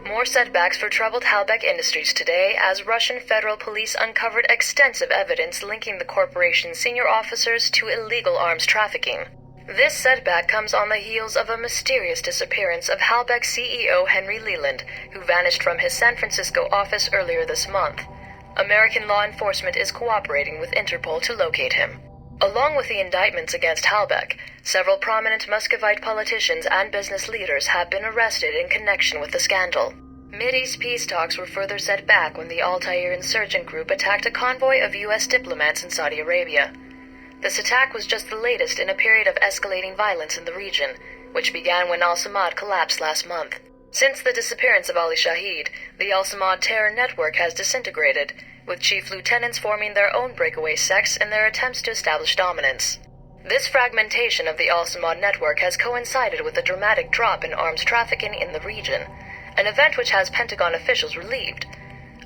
More setbacks for troubled Halbech Industries today as Russian federal police uncovered extensive evidence linking the corporation's senior officers to illegal arms trafficking. This setback comes on the heels of a mysterious disappearance of Halbech CEO Henry Leland, who vanished from his San Francisco office earlier this month. American law enforcement is cooperating with Interpol to locate him. Along with the indictments against Halbech, several prominent Muscovite politicians and business leaders have been arrested in connection with the scandal. Mideast peace talks were further set back when the Altair insurgent group attacked a convoy of U.S. diplomats in Saudi Arabia. This attack was just the latest in a period of escalating violence in the region, which began when al-Samad collapsed last month. Since the disappearance of Ali Shaheed, the al-Samad terror network has disintegrated, with chief lieutenants forming their own breakaway sects in their attempts to establish dominance. This fragmentation of the al-Samad network has coincided with a dramatic drop in arms trafficking in the region, an event which has Pentagon officials relieved.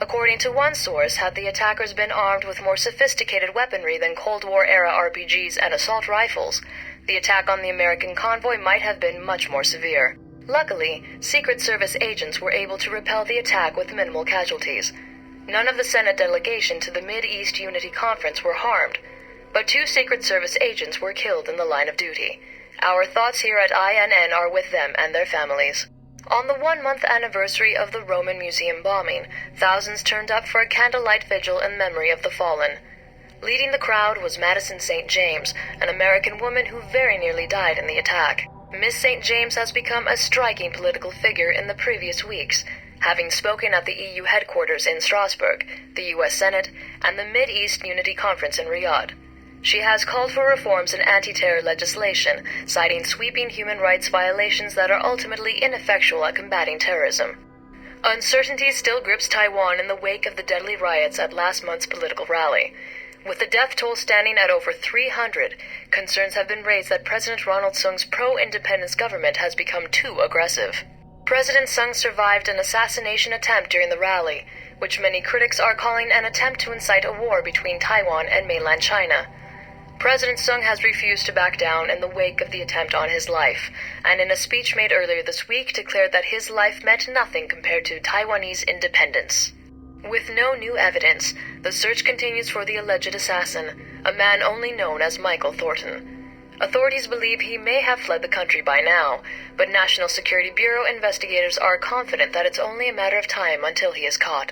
According to one source, had the attackers been armed with more sophisticated weaponry than Cold War-era RPGs and assault rifles, the attack on the American convoy might have been much more severe. Luckily, Secret Service agents were able to repel the attack with minimal casualties. None of the Senate delegation to the Mid-East Unity Conference were harmed, but 2 Secret Service agents were killed in the line of duty. Our thoughts here at INN are with them and their families. On the 1-month anniversary of the Roman Museum bombing, thousands turned up for a candlelight vigil in memory of the fallen. Leading the crowd was Madison St. James, an American woman who very nearly died in the attack. Miss St. James has become a striking political figure in the previous weeks, having spoken at the EU headquarters in Strasbourg, the U.S. Senate, and the Mid-East Unity Conference in Riyadh. She has called for reforms in anti-terror legislation, citing sweeping human rights violations that are ultimately ineffectual at combating terrorism. Uncertainty still grips Taiwan in the wake of the deadly riots at last month's political rally. With the death toll standing at over 300, concerns have been raised that President Ronald Sung's pro-independence government has become too aggressive. President Sung survived an assassination attempt during the rally, which many critics are calling an attempt to incite a war between Taiwan and mainland China. President Sung has refused to back down in the wake of the attempt on his life, and in a speech made earlier this week declared that his life meant nothing compared to Taiwanese independence. With no new evidence, the search continues for the alleged assassin, a man only known as Michael Thornton. Authorities believe he may have fled the country by now, but National Security Bureau investigators are confident that it's only a matter of time until he is caught.